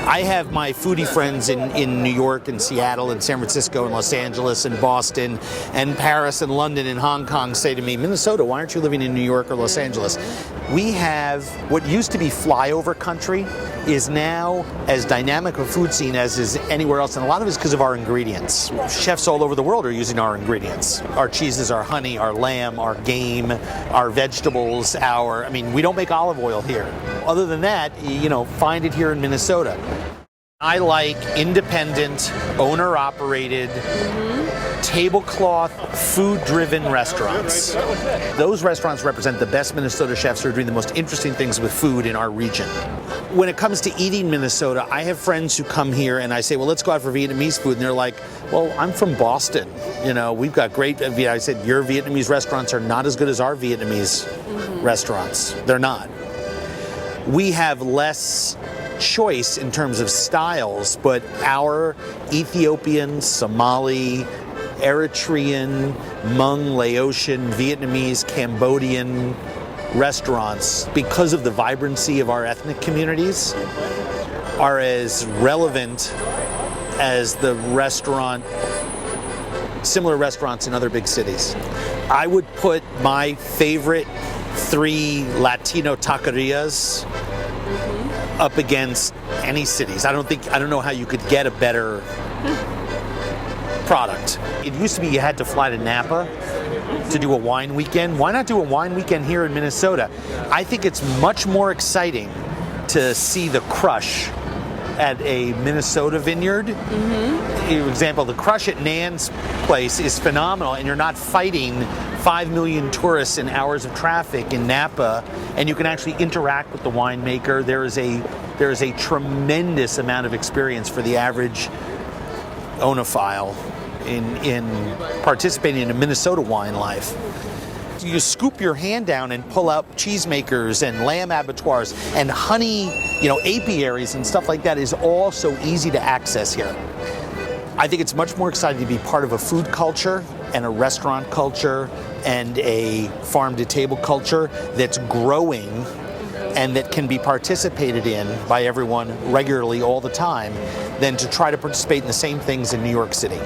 I have my foodie friends in New York and Seattle and San Francisco and Los Angeles and Boston and Paris and London and Hong Kong say to me, Minnesota, why aren't you living in New York or Los Angeles? We have what used to be flyover country is now as dynamic a food scene as is anywhere else, and a lot of it is because of our ingredients. Chefs all over the world are using our ingredients. Our cheeses, our honey, our lamb, our game, our vegetables, we don't make olive oil here. Other than that, find it here in Minnesota. I like independent, owner-operated, tablecloth, food-driven restaurants. Those restaurants represent the best Minnesota chefs who are doing the most interesting things with food in our region. When it comes to eating Minnesota, I have friends who come here and I say, well, let's go out for Vietnamese food. And they're like, well, I'm from Boston. We've got great, I said, your Vietnamese restaurants are not as good as our Vietnamese restaurants. They're not. We have less choice in terms of styles, but our Ethiopian, Somali, Eritrean, Hmong, Laotian, Vietnamese, Cambodian restaurants, because of the vibrancy of our ethnic communities, are as relevant as the similar restaurants in other big cities. I would put my favorite 3 Latino taquerias up against any cities. I don't know how you could get a better product. It used to be you had to fly to Napa to do a wine weekend. Why not do a wine weekend here in Minnesota? I think it's much more exciting to see the crush at a Minnesota vineyard. For example, the crush at Nan's place is phenomenal, and you're not fighting 5 million tourists in hours of traffic in Napa, and you can actually interact with the winemaker. There is a tremendous amount of experience for the average oenophile in participating in a Minnesota wine life. You scoop your hand down and pull out cheesemakers and lamb abattoirs and honey, apiaries and stuff like that is all so easy to access here. I think it's much more exciting to be part of a food culture and a restaurant culture and a farm-to-table culture that's growing and that can be participated in by everyone regularly all the time than to try to participate in the same things in New York City.